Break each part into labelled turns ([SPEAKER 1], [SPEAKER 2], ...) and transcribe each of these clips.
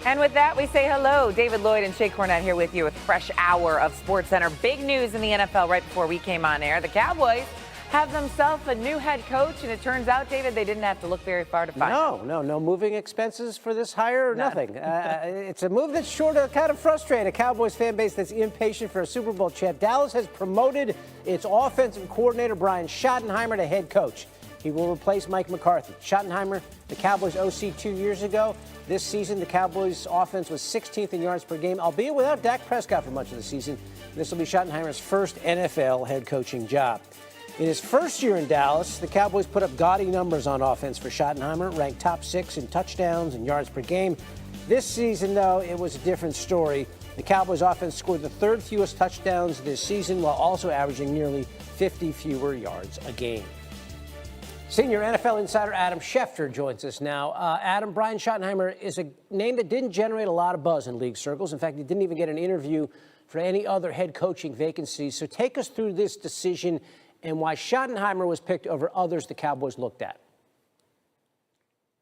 [SPEAKER 1] And with that, we say hello. David Lloyd and Shea Cornette here with you with a fresh hour of SportsCenter. Big news in the NFL right before we came on air. The Cowboys have themselves a new head coach, and it turns out, David, they didn't have to look very far to find him.
[SPEAKER 2] No moving expenses for this hire or nothing. It's a move that's sure to kind of frustrate a Cowboys fan base that's impatient for a Super Bowl champ. Dallas has promoted its offensive coordinator, Brian Schottenheimer, to head coach. He will replace Mike McCarthy. Schottenheimer, the Cowboys OC 2 years ago. This season, the Cowboys' offense was 16th in yards per game, albeit without Dak Prescott for much of the season. This will be Schottenheimer's first NFL head coaching job. In his first year in Dallas, the Cowboys put up gaudy numbers on offense for Schottenheimer, ranked top 6 in touchdowns and yards per game. This season, though, it was a different story. The Cowboys' offense scored the third fewest touchdowns this season, while also averaging nearly 50 fewer yards a game. Senior NFL insider Adam Schefter joins us now. Adam, Brian Schottenheimer is a name that didn't generate a lot of buzz in league circles. In fact, he didn't even get an interview for any other head coaching vacancies. So take us through this decision and why Schottenheimer was picked over others the Cowboys looked at.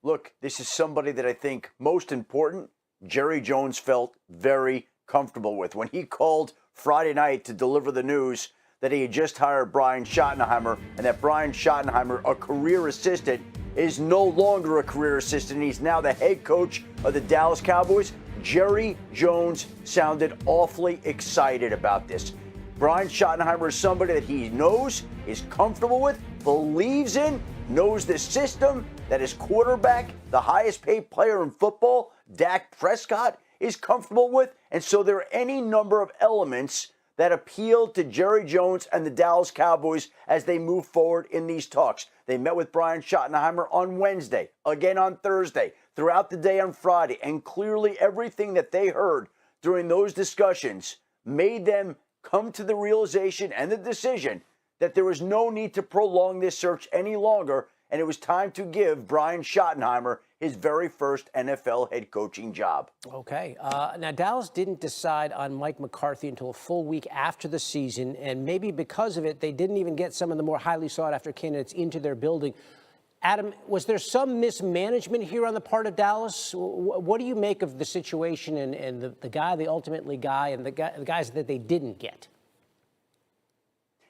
[SPEAKER 3] Look, this is somebody that I think, most important, Jerry Jones felt very comfortable with. When he called Friday night to deliver the news that he had just hired Brian Schottenheimer, and that Brian Schottenheimer, a career assistant, is no longer a career assistant. He's now the head coach of the Dallas Cowboys. Jerry Jones sounded awfully excited about this. Brian Schottenheimer is somebody that he knows, is comfortable with, believes in, knows the system, that his quarterback, the highest paid player in football, Dak Prescott, is comfortable with. And so there are any number of elements that appealed to Jerry Jones and the Dallas Cowboys as they move forward in these talks. They met with Brian Schottenheimer on Wednesday, again on Thursday, throughout the day on Friday, and clearly everything that they heard during those discussions made them come to the realization and the decision that there was no need to prolong this search any longer, and it was time to give Brian Schottenheimer his very first NFL head coaching job.
[SPEAKER 2] Okay. Now, Dallas didn't decide on Mike McCarthy until a full week after the season, and maybe because of it, they didn't even get some of the more highly sought-after candidates into their building. Adam, was there some mismanagement here on the part of Dallas? What do you make of the situation and the guy they ultimately got and the guys that they didn't get?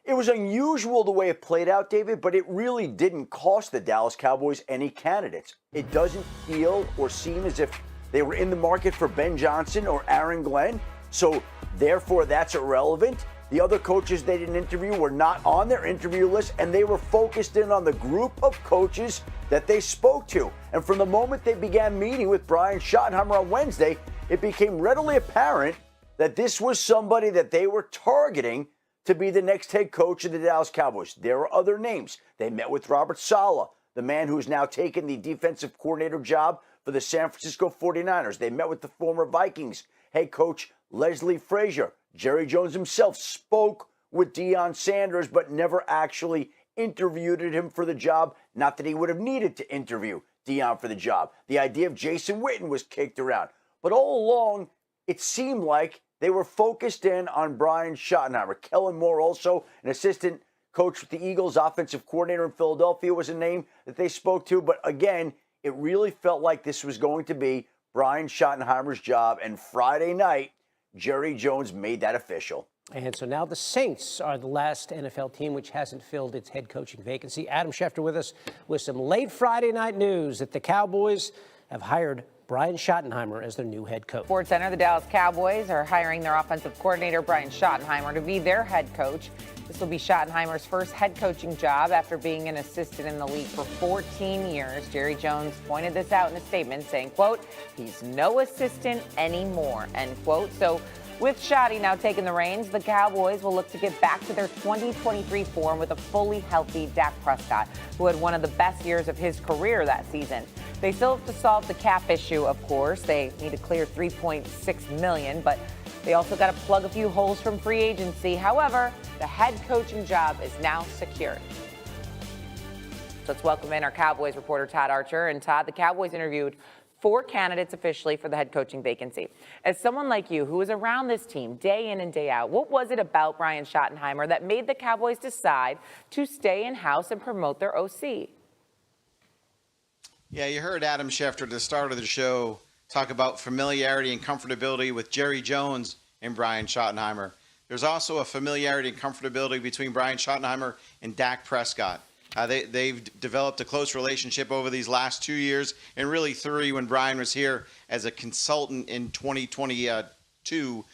[SPEAKER 3] It was unusual the way it played out, David, but it really didn't cost the Dallas Cowboys any candidates. It doesn't feel or seem as if they were in the market for Ben Johnson or Aaron Glenn, so therefore that's irrelevant. The other coaches they didn't interview were not on their interview list, and they were focused in on the group of coaches that they spoke to. And from the moment they began meeting with Brian Schottenheimer on Wednesday, it became readily apparent that this was somebody that they were targeting to be the next head coach of the Dallas Cowboys. There are other names. They met with Robert Saleh, the man who's now taken the defensive coordinator job for the San Francisco 49ers. They met with the former Vikings head coach Leslie Frazier. Jerry Jones himself spoke with Deion Sanders, but never actually interviewed him for the job. Not that he would have needed to interview Deion for the job. The idea of Jason Witten was kicked around. But all along, it seemed like they were focused in on Brian Schottenheimer. Kellen Moore, also an assistant coach with the Eagles, offensive coordinator in Philadelphia, was a name that they spoke to. But again, it really felt like this was going to be Brian Schottenheimer's job. And Friday night, Jerry Jones made that official.
[SPEAKER 2] And so now the Saints are the last NFL team which hasn't filled its head coaching vacancy. Adam Schefter with us with some late Friday night news that the Cowboys have hired Brian Schottenheimer as their new head coach.
[SPEAKER 1] SportsCenter, the Dallas Cowboys are hiring their offensive coordinator, Brian Schottenheimer, to be their head coach. This will be Schottenheimer's first head coaching job after being an assistant in the league for 14 years. Jerry Jones pointed this out in a statement saying, quote, "He's no assistant anymore," end quote. So with Schotty now taking the reins, the Cowboys will look to get back to their 2023 form with a fully healthy Dak Prescott, who had one of the best years of his career that season. They still have to solve the cap issue, of course. They need to clear $3.6 million, but they also got to plug a few holes from free agency. However, the head coaching job is now secured. So let's welcome in our Cowboys reporter, Todd Archer. And Todd, the Cowboys interviewed 4 candidates officially for the head coaching vacancy. As someone like you who is around this team day in and day out, what was it about Brian Schottenheimer that made the Cowboys decide to stay in-house and promote their OC?
[SPEAKER 4] Yeah, you heard Adam Schefter at the start of the show talk about familiarity and comfortability with Jerry Jones and Brian Schottenheimer. There's also a familiarity and comfortability between Brian Schottenheimer and Dak Prescott. They've developed a close relationship over these last 2 years, and really 3 when Brian was here as a consultant in 2022,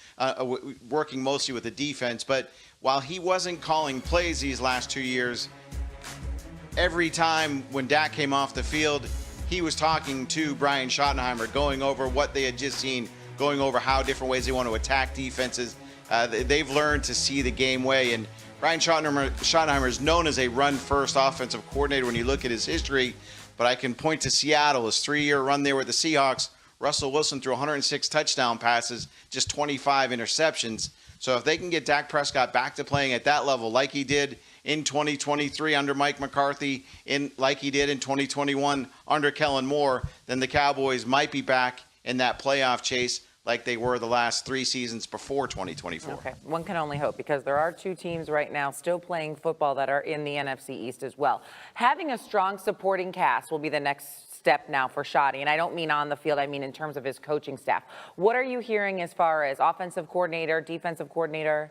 [SPEAKER 4] working mostly with the defense. But while he wasn't calling plays these last 2 years, every time when Dak came off the field, he was talking to Brian Schottenheimer, going over what they had just seen, going over how different ways they want to attack defenses. They've learned to see the game way, and Brian Schottenheimer is known as a run-first offensive coordinator when you look at his history, but I can point to Seattle, his 3-year run there with the Seahawks. Russell Wilson threw 106 touchdown passes, just 25 interceptions. So if they can get Dak Prescott back to playing at that level like he did in 2023 under Mike McCarthy, like he did in 2021 under Kellen Moore, then the Cowboys might be back in that playoff chase like they were the last 3 seasons before 2024.
[SPEAKER 1] Okay, one can only hope, because there are 2 teams right now still playing football that are in the NFC East as well. Having a strong supporting cast will be the next step now for Schotty, and I don't mean on the field, I mean in terms of his coaching staff. What are you hearing as far as offensive coordinator, defensive coordinator?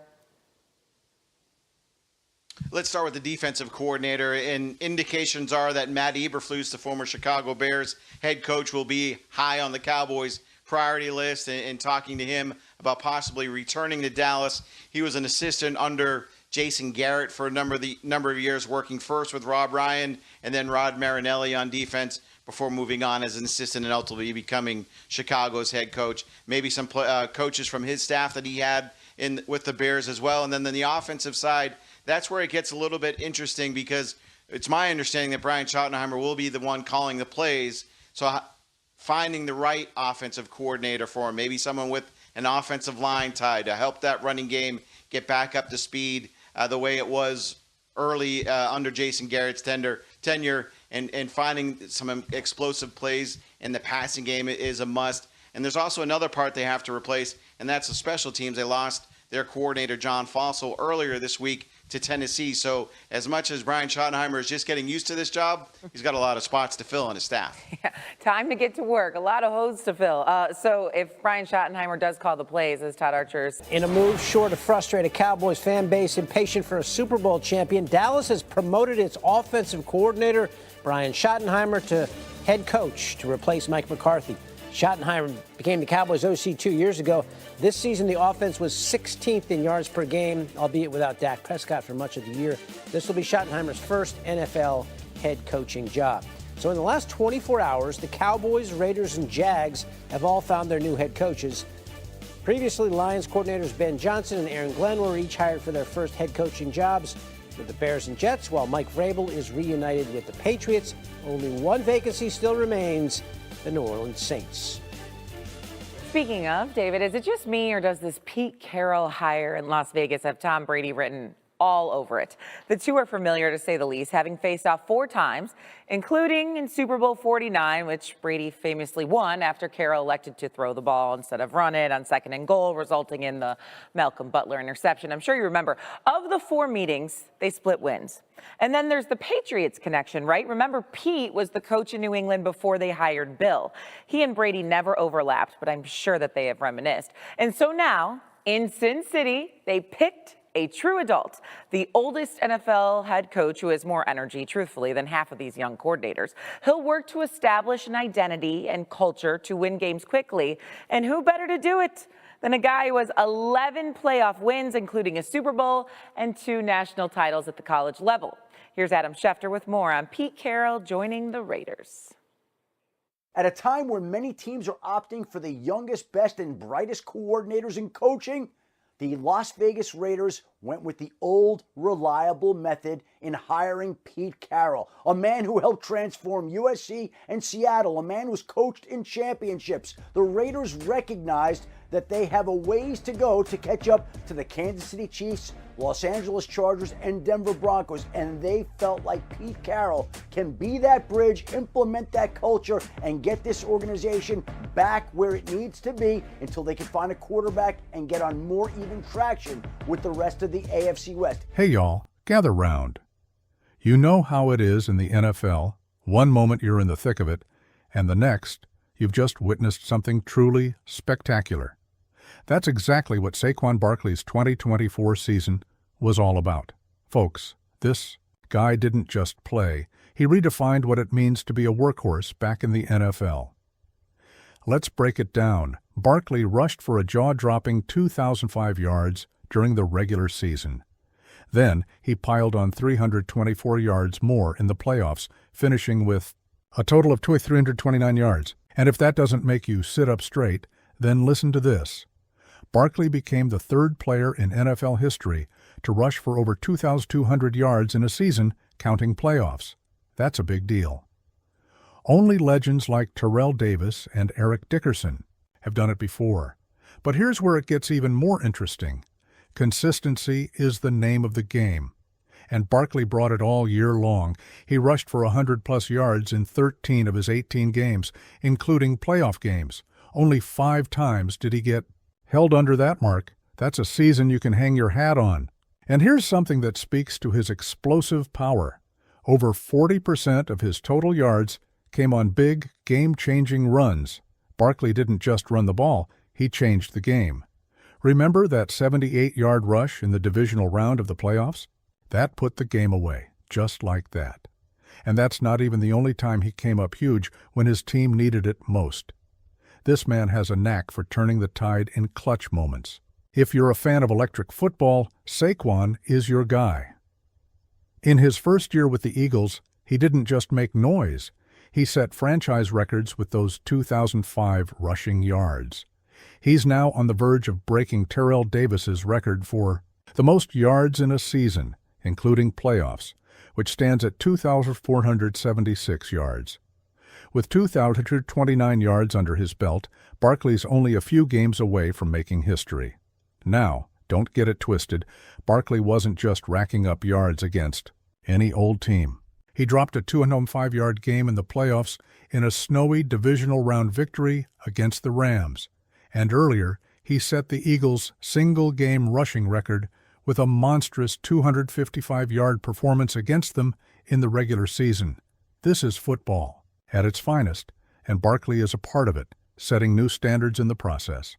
[SPEAKER 4] Let's start with the defensive coordinator, and indications are that Matt Eberflus, the former Chicago Bears head coach, will be high on the Cowboys priority list, and talking to him about possibly returning to Dallas. He was an assistant under Jason Garrett for a number of years, working first with Rob Ryan and then Rod Marinelli on defense before moving on as an assistant and ultimately becoming Chicago's head coach. Maybe some coaches from his staff that he had with the Bears as well. And then on the offensive side, that's where it gets a little bit interesting, because it's my understanding that Brian Schottenheimer will be the one calling the plays. So finding the right offensive coordinator for him, maybe someone with an offensive line tied to help that running game get back up to speed the way it was early under Jason Garrett's tenure, and finding some explosive plays in the passing game is a must. And there's also another part they have to replace, and that's the special teams. They lost their coordinator, John Fossil, earlier this week to Tennessee. So as much as Brian Schottenheimer is just getting used to this job, he's got a lot of spots to fill on his staff.
[SPEAKER 1] Yeah, time to get to work. A lot of hose to fill. So if Brian Schottenheimer does call the plays, as Todd Archer's.
[SPEAKER 2] In a move sure to frustrate a Cowboys fan base impatient for a Super Bowl champion, Dallas has promoted its offensive coordinator, Brian Schottenheimer, to head coach to replace Mike McCarthy. Schottenheimer became the Cowboys OC 2 years ago. This season, the offense was 16th in yards per game, albeit without Dak Prescott for much of the year. This will be Schottenheimer's first NFL head coaching job. So in the last 24 hours, the Cowboys, Raiders, and Jags have all found their new head coaches. Previously, Lions coordinators Ben Johnson and Aaron Glenn were each hired for their first head coaching jobs with the Bears and Jets, while Mike Vrabel is reunited with the Patriots. Only one vacancy still remains: the New Orleans Saints.
[SPEAKER 1] Speaking of, David, is it just me, or does this Pete Carroll hire in Las Vegas have Tom Brady written all over it? The two are familiar, to say the least, having faced off 4 times, including in Super Bowl 49, which Brady famously won after Carroll elected to throw the ball instead of run it on 2nd and goal, resulting in the Malcolm Butler interception. I'm sure you remember. Of the 4 meetings, they split wins. And then there's the Patriots connection, right? Remember, Pete was the coach in New England before they hired Bill. He and Brady never overlapped, but I'm sure that they have reminisced. And so now, in Sin City, they picked a true adult, the oldest NFL head coach who has more energy, truthfully, than half of these young coordinators. He'll work to establish an identity and culture to win games quickly. And who better to do it than a guy who has 11 playoff wins, including a Super Bowl and 2 national titles at the college level. Here's Adam Schefter with more on Pete Carroll joining the Raiders.
[SPEAKER 3] At a time where many teams are opting for the youngest, best, and brightest coordinators in coaching, the Las Vegas Raiders went with the old, reliable method in hiring Pete Carroll, a man who helped transform USC and Seattle, a man who's coached in championships. The Raiders recognized that they have a ways to go to catch up to the Kansas City Chiefs, Los Angeles Chargers, and Denver Broncos, and they felt like Pete Carroll can be that bridge, implement that culture, and get this organization back where it needs to be until they can find a quarterback and get on more even traction with the rest of the AFC West.
[SPEAKER 5] Hey y'all, gather round. You know how it is in the NFL. One moment you're in the thick of it, and the next, you've just witnessed something truly spectacular. That's exactly what Saquon Barkley's 2024 season was all about. Folks, this guy didn't just play. He redefined what it means to be a workhorse back in the NFL. Let's break it down. Barkley rushed for a jaw-dropping 2,005 yards during the regular season. Then he piled on 324 yards more in the playoffs, finishing with a total of 329 yards. And if that doesn't make you sit up straight, then listen to this. Barkley became the third player in NFL history to rush for over 2,200 yards in a season, counting playoffs. That's a big deal. Only legends like Terrell Davis and Eric Dickerson have done it before. But here's where it gets even more interesting. Consistency is the name of the game. And Barkley brought it all year long. He rushed for 100-plus yards in 13 of his 18 games, including playoff games. Only 5 times did he get held under that mark. That's a season you can hang your hat on. And here's something that speaks to his explosive power. Over 40% of his total yards came on big, game-changing runs. Barkley didn't just run the ball, he changed the game. Remember that 78-yard rush in the divisional round of the playoffs? That put the game away, just like that. And that's not even the only time he came up huge when his team needed it most. This man has a knack for turning the tide in clutch moments. If you're a fan of electric football, Saquon is your guy. In his first year with the Eagles, he didn't just make noise. He set franchise records with those 2,005 rushing yards. He's now on the verge of breaking Terrell Davis's record for the most yards in a season, including playoffs, which stands at 2,476 yards. With 2,029 yards under his belt, Barkley's only a few games away from making history. Now, don't get it twisted, Barkley wasn't just racking up yards against any old team. He dropped a 205-yard game in the playoffs in a snowy divisional round victory against the Rams. And earlier, he set the Eagles' single-game rushing record with a monstrous 255-yard performance against them in the regular season. This is football at its finest, and Barkley is a part of it, setting new standards in the process.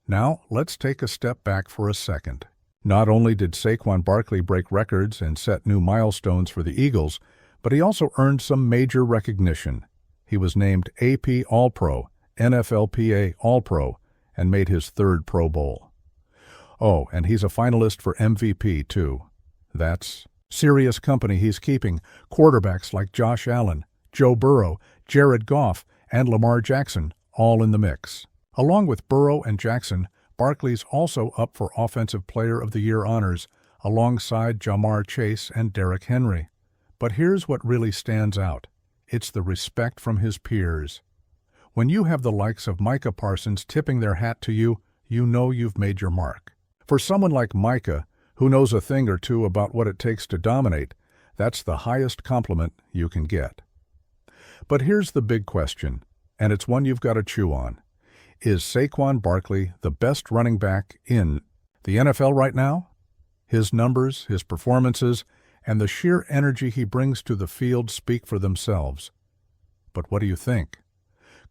[SPEAKER 5] Now, let's take a step back for a second. Not only did Saquon Barkley break records and set new milestones for the Eagles, but he also earned some major recognition. He was named AP All-Pro, NFLPA All-Pro, and made his 3rd Pro Bowl. Oh, and he's a finalist for MVP, too. That's serious company he's keeping. Quarterbacks like Josh Allen, Joe Burrow, Jared Goff, and Lamar Jackson, all in the mix. Along with Burrow and Jackson, Barkley's also up for Offensive Player of the Year honors, alongside Jamar Chase and Derrick Henry. But here's what really stands out. It's the respect from his peers. When you have the likes of Micah Parsons tipping their hat to you, you know you've made your mark. For someone like Micah, who knows a thing or two about what it takes to dominate, that's the highest compliment you can get. But here's the big question, and it's one you've got to chew on. Is Saquon Barkley the best running back in the NFL right now? His numbers, his performances, and the sheer energy he brings to the field speak for themselves. But what do you think?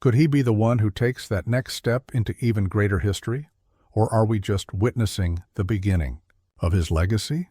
[SPEAKER 5] Could he be the one who takes that next step into even greater history? Or are we just witnessing the beginning of his legacy?